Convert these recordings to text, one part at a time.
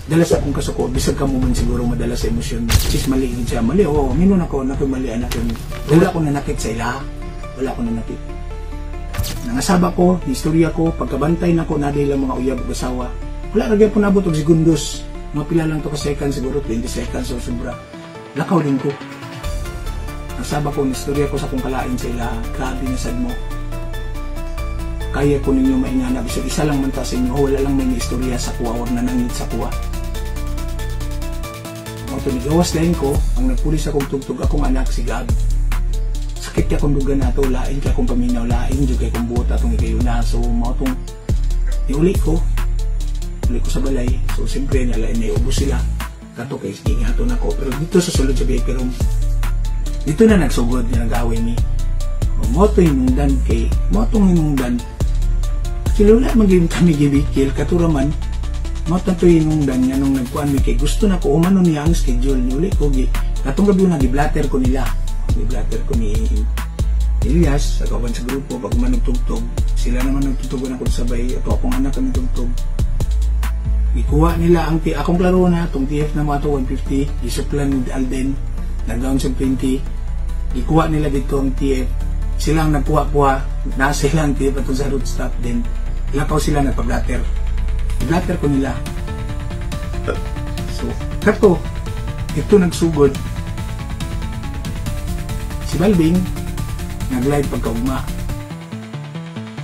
dalas akong kasuko, bisag ka mo man siguro madala sa emosyon. Sis, mali yun siya. Mali, oo, minun ako, mali anak yun. Wala ko nanakit sa ila. Wala ko nanakit. Nangasaba ko, istorya ko, pagkabantay na ko, naday lang mga uyab o asawa. Wala, lagyan po nabot og segundos. Mga pila lang to ka second, siguro 20 seconds o sobra. Lakaw din ko. Nasaba ko, istorya ko sa kung kalain sa ila. Grabe na sad mo. Kaya ko ninyo maingana. Bisag isa lang man ta sa inyo. Wala lang may istorya sa kuwa. Huwag na nangit sa kuwa. Ito, nigawas lain ko, ang nagpulis akong tugtog akong anak si Gab. Sakit ka kong dugan na ito, lain ka kong paminaw, lain dyan kay kong buot atong ikayo na. So, mga itong iuli ko sa balay. So, siyempre, nalain na iubos sila. Kato kay ingato na ko. Pero dito sa sulod sa baker room, dito na nagsugod na nag-away ni. Mga itong hinungdan kay, mga itong hinungdan, kilala magiging kami gibikil, katuraman, mata to hinungdan niya nung nagkuhan mi kay gusto na ko umano niya ang schedule ni uli ko katong gabi na giblatter ko nila, giblatter ko ni Elias sa kawan sa grupo pag manugtugtog sila naman nagtutugod ako sabay ato akong anak kami tugtog ikuha nila ang akong klaro na itong TF na mga to 150 isuplan ni Alden nagdown sa 20 ikuha nila dito ang TF silang nagkuha-kuha na silang TF at sa root stop din ilakaw sila nagpa-blatter blatter ko nila. So, kato, ito nagsugod. Si Balbing, nag-live pagkaugma.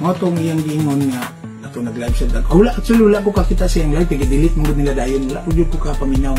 Mga itong iyang giingon nga, ito nag-live siya. Actually, wala ko kakita siyang live, delete mo nila dayon. Wala ko ko kapaminaw.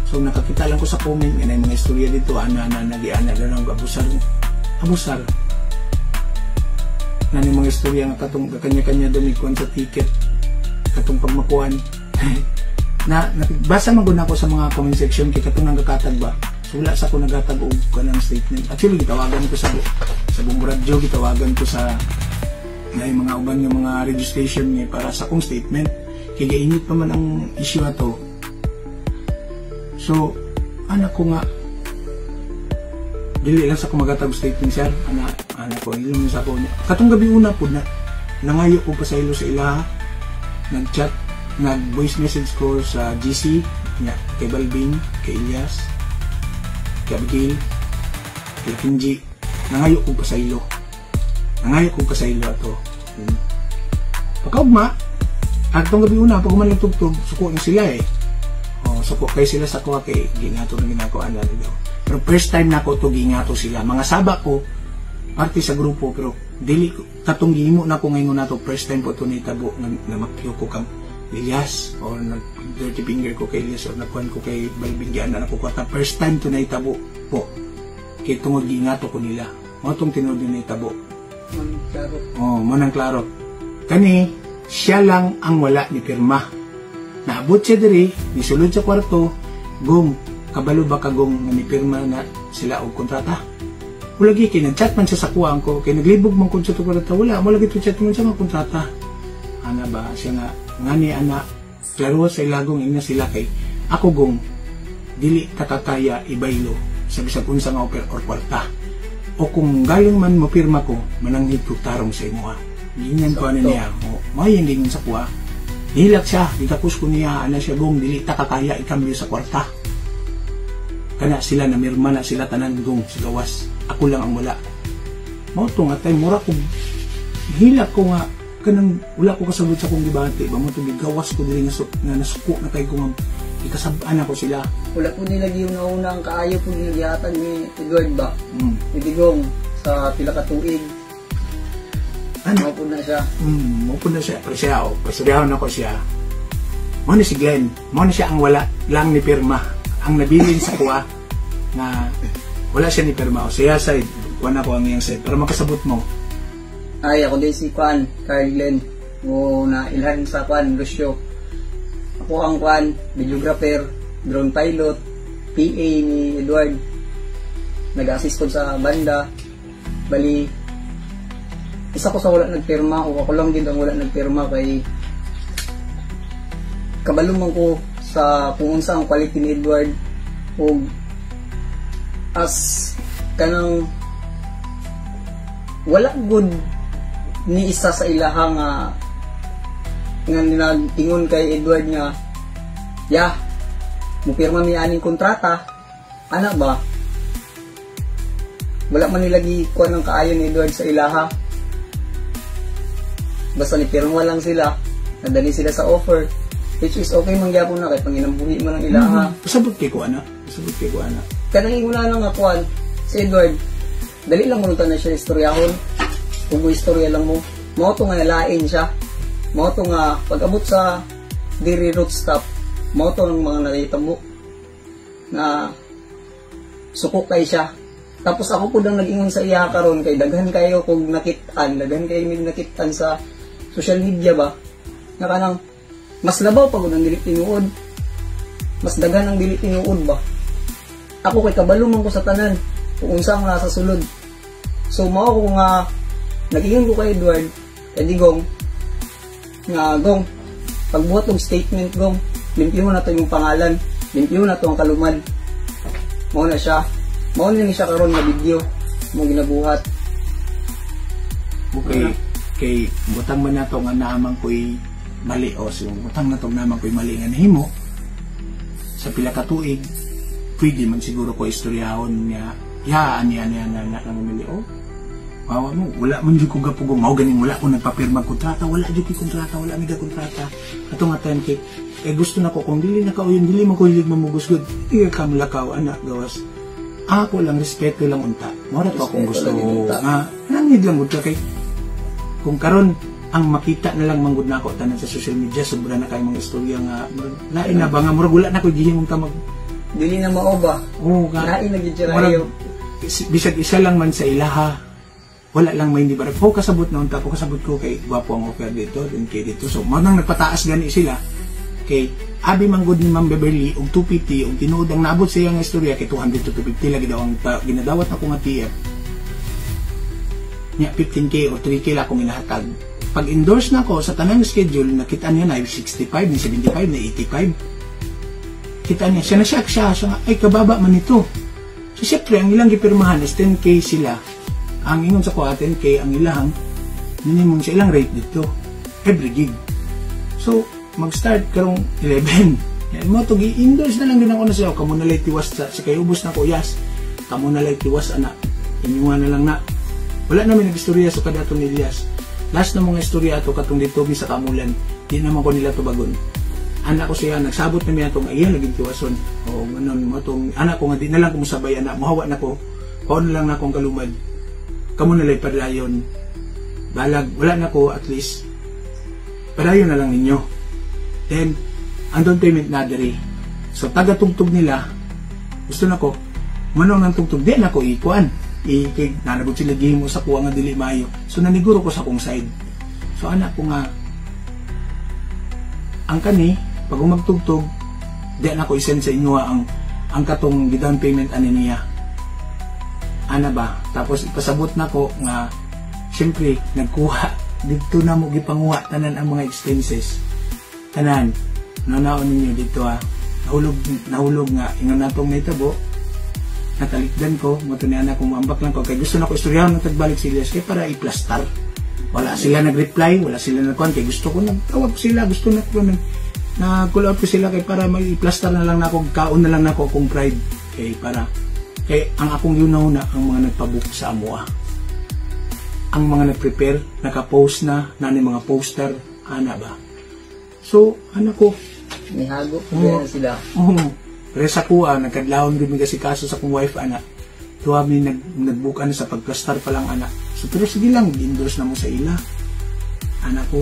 So, nakakita lang ko sa comment, yan ay mga istorya dito, nagiana, gano'ng abusar. Yan ay mga istorya nga katong kanya-kanya dumikuan sa ticket. Katong pagmakuan basa maguna ko sa mga comment section kay katong nagkatag ba so wala sa ko nagatag og kanang statement actually gitawagan ko sa buong radyo gitawagan ko sa mga uban nga mga registration niya para sa akong statement kay gainit pa man ang issue ato so anak ko nga dili lang sa ko magatag statement sir anak ko ilum sa ko katong gabi una pud na nangayo ko pa sa ilo sa ilaha nag-chat, nag-voice message ko sa GC, kay Balbing, kay Elias, kay Abigail, kay Kinji. Nangayo ko pa sa ilo. Nangayo ko pa sa ilo ato. Pagkaugma, at itong gabi una, pag umalang tugtog, suko na sila suko kayo sila sa kuha kay gingato na ginagawa na daw. Pero first time na ako ito gingato sila. Mga saba ko, parte sa grupo, pero dili katong gihimo na ko ngayon na to first time po ito naitabo na makyo ko kang Elias or nag-dirty finger ko kay Elias or nagkuhan ko kay Balbingyan na nakukuha first time ito naitabo po kaya itong giingato ko nila mga itong tinod din naitabo manang klaro kani siya lang ang wala ni pirma naabot siya diri nisulod sa kwarto gong kabalo ba kagong ni pirma na sila og kontrata Ulagi kay nag-chat man siya sa kuwang ko, kay naglibog man kung siya ito kontrata, wala, malagi ito chat man siya mga kontrata. Ana ba, siya nga ni ana, klaro sa ilagong ina sila kay, ako gong, dili takakaya ibaylo, sa bisag unsa nga oper or kwarta. O kung galing man mo pirma ko, mananghid ko tarong sa imo ha. Ganyan ko ano niya, may yung ganyan sa kuwa. Nilak siya, itapos ko niya, ana siya gong, dili takakaya ikambyo sa kwarta. Kana sila na mirma na sila tanan gong sa gawas. Ako lang ang wala. Mao to nga tay mura ko hilak ko nga kanang wala ko kasabot sa kong gibante ba mo to gigawas ko diri nga nasuko na kay ko nga ikasab-an ako sila. Wala ko nila giuna ang kaayo ko giyatan ni Edward ba. Idigong sa pila ka tuig. Ano po na siya? Mo po na siya. Pero siya pasuryahan ako siya. Mo ni si Glenn, mo ni siya ang wala lang ni pirma. Ang nabilin sa kuha na wala siya ni pirma o siya side kuha ako ang iyang side para makasabot mo ay ako din si Kwan Carl Glenn o na ilhan sa Kwan Lucio ako ang Kwan videographer drone pilot PA ni Edward nag-assist ko sa banda bali isa ko sa wala nagpirma o ako lang din ang wala nagpirma kay kabalumang ko sa kung unsa ang quality ni Edward o as kanang wala good ni isa sa ilaha nga ninagingon kay Edward nga mupirma mi aning kontrata, ana ba? Wala man nilagi kuha ng kaayon ni Edward sa ilaha. Basta ni pirma lang sila, nadali sila sa offer, which is okay mangyapon na kay panginambuhi mo ng ilaha. Pasabot kay ko ana. Kanang inguna lang akuan si Edward, dali lang mo na siya istoryahon. Kung mo istorya lang mo, mao to nga nalain siya. Mao to nga pag-abot sa diri root stop, mao to ang mga nakita mo na sukok kay siya. Tapos ako po dang nag-ingon sa iya karon kay daghan kayo kung nakitaan, daghan kayo may nakitaan sa social media ba, na kanang mas labaw pag ang dili tinuod, mas daghan ang dili tinuod ba. Ako kay kabalo man ko sa tanan kung unsa ang nasa sulod. So mao ko nga nag-ingon ko kay Edward, kay Digong, nga Gong, pagbuhat ng statement Gong, limpyo na to yung pangalan, limpyo na to ang kaluman. Mao na siya. Mao na siya karon nga video mo ginabuhat. Okay, kay butang man nato nga naamang ko'y mali o so butang na to naamang ko'y mali nga nahimo sa pila ka tuig, pwede man siguro ko istoryahon niya niya na namili o wawa mo, wala man dyan ko gapugong mao ganing wala ko nagpapirma kontrata, wala dyan ko kontrata, wala miga kontrata ato nga time kay gusto na ko kung dili na ka o yun, dili man ko hilig mamugusgod, iya ka mulakaw anak gawas. Ako lang, respeto lang unta. Mora to akong gusto nga, nangid lang unta kay kung karon ang makita na lang manggod na ako tanan sa social media, sobra na kayo mga istorya nga, lain na ba nga, murag wala na ko gihimong ka mag... Dili na mao ba? Oo nga. Lain na gitsirayo. Bisag isa lang man sa ilaha, wala lang may hindi ba. Po kasabot na unta, po kasabot ko kay gwapo ang offer dito, din kay dito. So, manang nagpataas gani sila, kay abi manggod ni Ma'am Beverly og 250 og tinuod ang naabot siya nga istorya kay 200 to 250 lagi daw ang ginadawat ako nga TF nya 15k o 3k la akong inahatag. Pag endorse na ko sa tanang schedule nakita niya na 65 ni 75 na 85 kita niya siya nga ay kababa man ito. So syempre ang ilang gipirmahan is 10k sila, ang ingon sa ko 10k ang ilang minimum sa ilang rate dito every gig. So mag-start karong 11. Yan mo to gi-endorse na lang din ako na siya. Kamo na lay tiwas sa kay ubos na ko yas. Kamo na lay tiwas ana. Inyuha na lang na. Wala namin nag-istorya sa kada to ni Elias. Last na mga istorya ato katong dito sa Kamulan. Di naman ko nila to bagon. Anak ko siya nagsabot na miya tong iya lagi tiwason. O ganon mo tong anak ko nga di na lang kumusabay anak mohawa na ko. Kaon lang na akong kalumad. Kamo na lay padayon. Balag wala na ko at least. Padayon na lang ninyo. Then, ang down payment na diri. So, taga-tugtog nila, gusto na ko, manong ng tugtog, di na ko ikuan. Nanagod sila gihimo sa kuha nga dili mayo. So, naniguro ko sa kong side. So, anak ko nga, ang kani, pag magtugtog, di na ko isend sa inyo ang katong down payment ani niya. Ana ba? Tapos, ipasabot na ko nga, syempre, nagkuha. Dito na mo gipanguha tanan ang mga expenses. Tanan, nanaon ninyo dito nahulog nga, ingon natong naitabo, natalikdan ko, mato ni anak kong maambak lang ko, kaya gusto na ko istoryahan ng tagbalik si Elias, kaya para i-plastar. Wala sila nag-reply, wala sila nag-con, kaya gusto ko nagtawag sila, gusto na ko nag-call out ko sila, kaya para may i-plastar na lang na ako, kaon na lang na ako akong pride, kaya ang akong yun na ang mga nagpabook sa amoa. Ang mga nag-prepare, naka-post na mga poster, ana ba? So, anak ko, nihago ko sila. Resa ko, nagkadlawon gud mi kasi kaso sa kong wife anak. Tuwa mi nag-book sa pagplastar pa lang anak. So, pero sige lang, endorse na mo sa ila. Anak ko.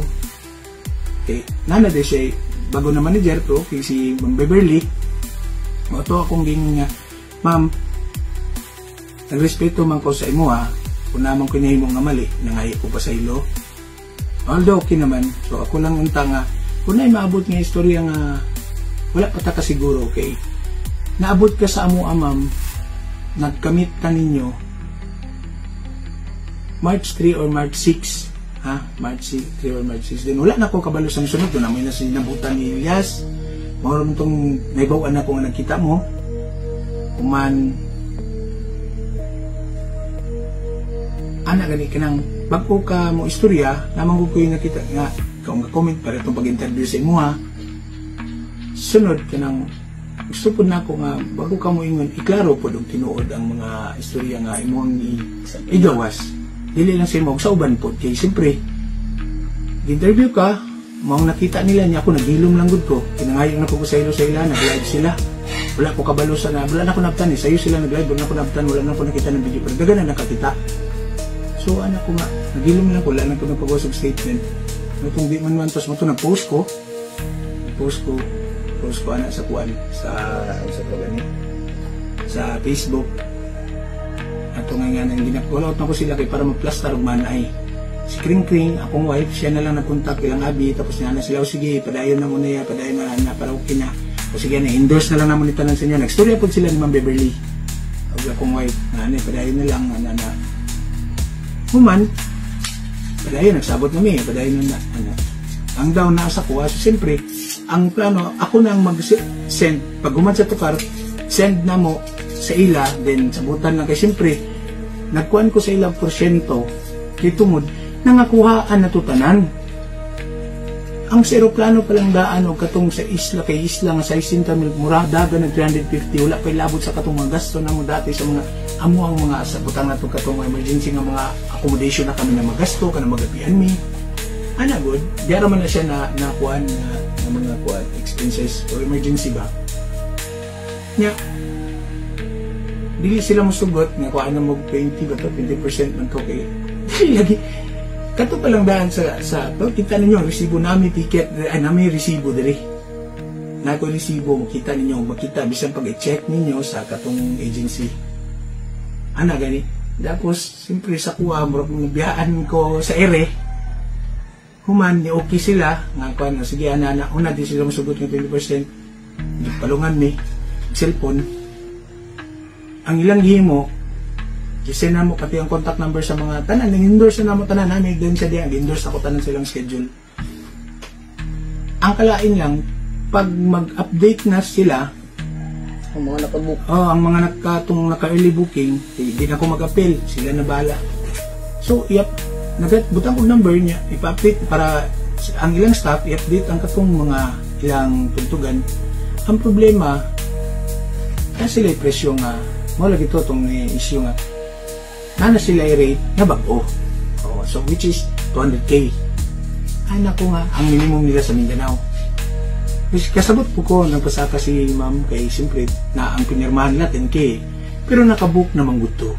Nana de siya, bago na manager to, kay si Ma'am Beverly. Ito akong ging nga, ma'am, nagrespeto man ko sa imo kung naman ko nahimo nga mali, nangayi ko pa sa ilo. Although okay naman, so ako lang unta nga, kung na'y maabot nga istorya nga wala pa ta ka siguro, okay? Naabot ka sa amo ma'am, nagkamit ka ninyo March 3 or March 6, March 3 or March 6. Then wala na ko kabalo sa sunod, doon naman na sinabutan ni Elias. Maroon itong naibawaan na ko nga nagkita mo. Kuman anak gani kanang bago ka mo istorya, namang ko yung nakita nga kung comment para itong pag-interview sa imo sunod kanang gusto po na ako nga bago ka mo ingon iklaro po og tinuod ang mga istorya nga imong igawas dili lang sa imo sa uban po kay siyempre interview ka maong nakita nila niya ako naghilom lang gud ko kinangayong na ko sa ilo sa ila nag-live sila wala ko kabalo sa na wala na ko nabtan sayo sila nag-live wala na ko nabtan wala na ko nakita ng video pero dagan na nakakita so ana ko nga naghilom lang ko wala na ko nagpag-usap statement nutong di man tos mo to nag-post ko ana sa kuan sa Facebook ato nga nang ginapolot na ko sila kay para magplaster og manay si Kring Kring akong wife siya na lang nagkontak ilang abi tapos niya na sila o sige padayon na muna ya padayon na para okay na o sige na endorse na lang namon itanan sa inyo nagstorya po sila ni Ma'am Beverly og akong wife na padayon na lang na human padayon nagsabot na mi padayon na ang daw nasa kuha so siyempre ang plano, ako na ang mag-send. Pag guman sa tukar, send na mo sa ila, then sabutan lang. Kaya siyempre, nagkuhan ko sa ilang porsyento, kay tungod, nangakuhaan na tutanan. Ang sa aeroplano palang daan, o katong sa isla, kay isla nga 60 mil, mura, daga ng 350, wala kay labot sa katong mga gasto na mo dati sa mga amo ang mga sabutang na itong katong emergency nga mga accommodation na kami na magasto, ka na magabihan mi. Ana good, diara man na siya na kuhan na mga kuhan expenses or emergency ba nya dili sila musugot nga kuhan na mo 20 ba 20% man ko kay lagi kato pa lang daan sa kita ninyo resibo nami ticket nami resibo diri na ko resibo makita ninyo makita bisan pag i-check ninyo sa katong agency ana gani tapos siyempre sa kuha murag biyaan ko sa ere human ni okay sila nga kuan na sige ana una di sila masugot ng 20% palungan mi cellphone ang ilang himo kasi na mo pati ang contact number sa mga tanan nang-endorse na mo tanan namin din sa diyan endorse ako tanan silang schedule ang kalain lang pag mag-update na sila ang mga nakabook ang mga naka-early booking hindi na ako mag-appeal sila na bala so butang ko number niya, ipa-update para ang ilang staff i-update ang katong mga ilang tuntugan. Ang problema, kasi sila presyo nga, mo lagi ito itong issue nga, na sila i-rate na bago. So which is 200k. Anak ko nga, ang minimum nila sa Mindanao. Kasabot po ko, nagpasaka si ma'am kay siyempre na ang pinirmahan nila 10k. Pero nakabook naman gusto.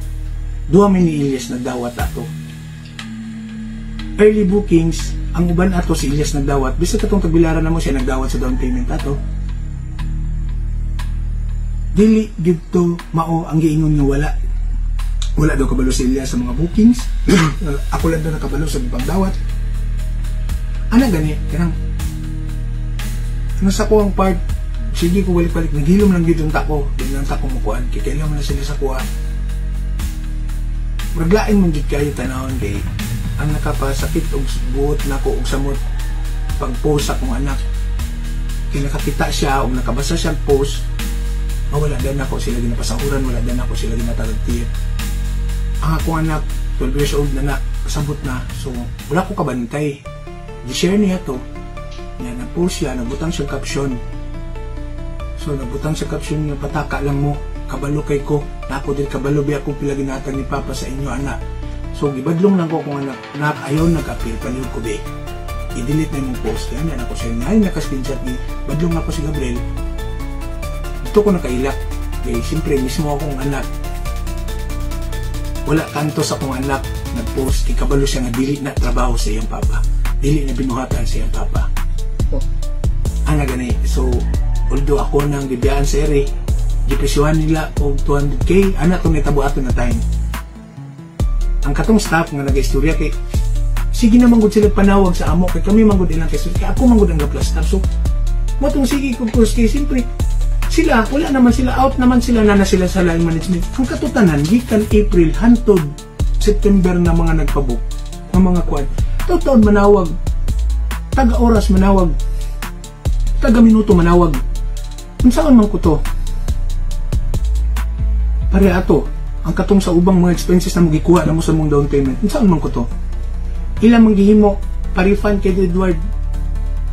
2 mini Ilyas nagdawat ato. Early bookings, ang uban ato si Ilyas nagdawat, bisa katong tagbilaran na mo siya nagdawat sa down payment ato. Dili dito mao ang giingon nga wala daw kabalo si Ilyas sa mga bookings. Ako lang daw nakabalo sa pagdawat. Ana gani, kanang sa ko ang part, sige ko balik-balik, naghilom lang dito ang tako, din lang tako mukuan, kikailan mo na sila sa kuha. Maglain mong gid kayo tanawon kay ang nakapasakit og buot nako og samot pag-post akong anak kinakakita siya og nakabasa siya post wala din ako sila ginapasahuran wala din ako sila ginatagtiyet ang akong anak 12 years old na kasabot na so wala ko kabantay di-share niya to niya nag-post siya nagbutang siya caption so nagbutang siya caption niya pataka lang mo kabalo kay ko nako din kabalo biya ko pila ginatag ni papa sa inyo anak. So, gibadlong lang ko kung anak ayaw nag-appeal, paniw ko be. I-delete na yung post. Yan ako siya. Ngayon naka-screenshot ni badlong ako si Gabriel. Ito ko nakailak. Kaya siyempre, mismo akong anak. Wala kanto sa akong anak. Nag-post. Ikabalo siya nga dili na trabaho sa iyang papa. Dili na binuhatan sa iyang papa. Ana gani. So, although ako nang gibiyaan sa ere, gipresyuhan nila og 200k. Ana itong nitabo ato na time. Ang katong staff nga nag-istorya kay sige naman gud sila panawag sa amo kay kami manggod ilang kay ako manggod ang gaplastar so matong sige ko kay simpre sila wala naman sila out naman sila na sila sa line management ang katutanan gikan April hantod September na mga nagpabook ng mga kwan taon manawag taga oras manawag taga minuto manawag unsaon man ko to pare ato ang katong sa ubang mga expenses na magikuha na mo sa mong down payment. Saan man ko to? Ilang manggihimo, pa-refund kay Edward.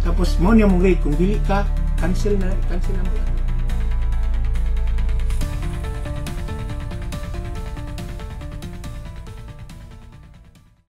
Tapos, mo niya mong rate. Kung dili ka, cancel na mo lang.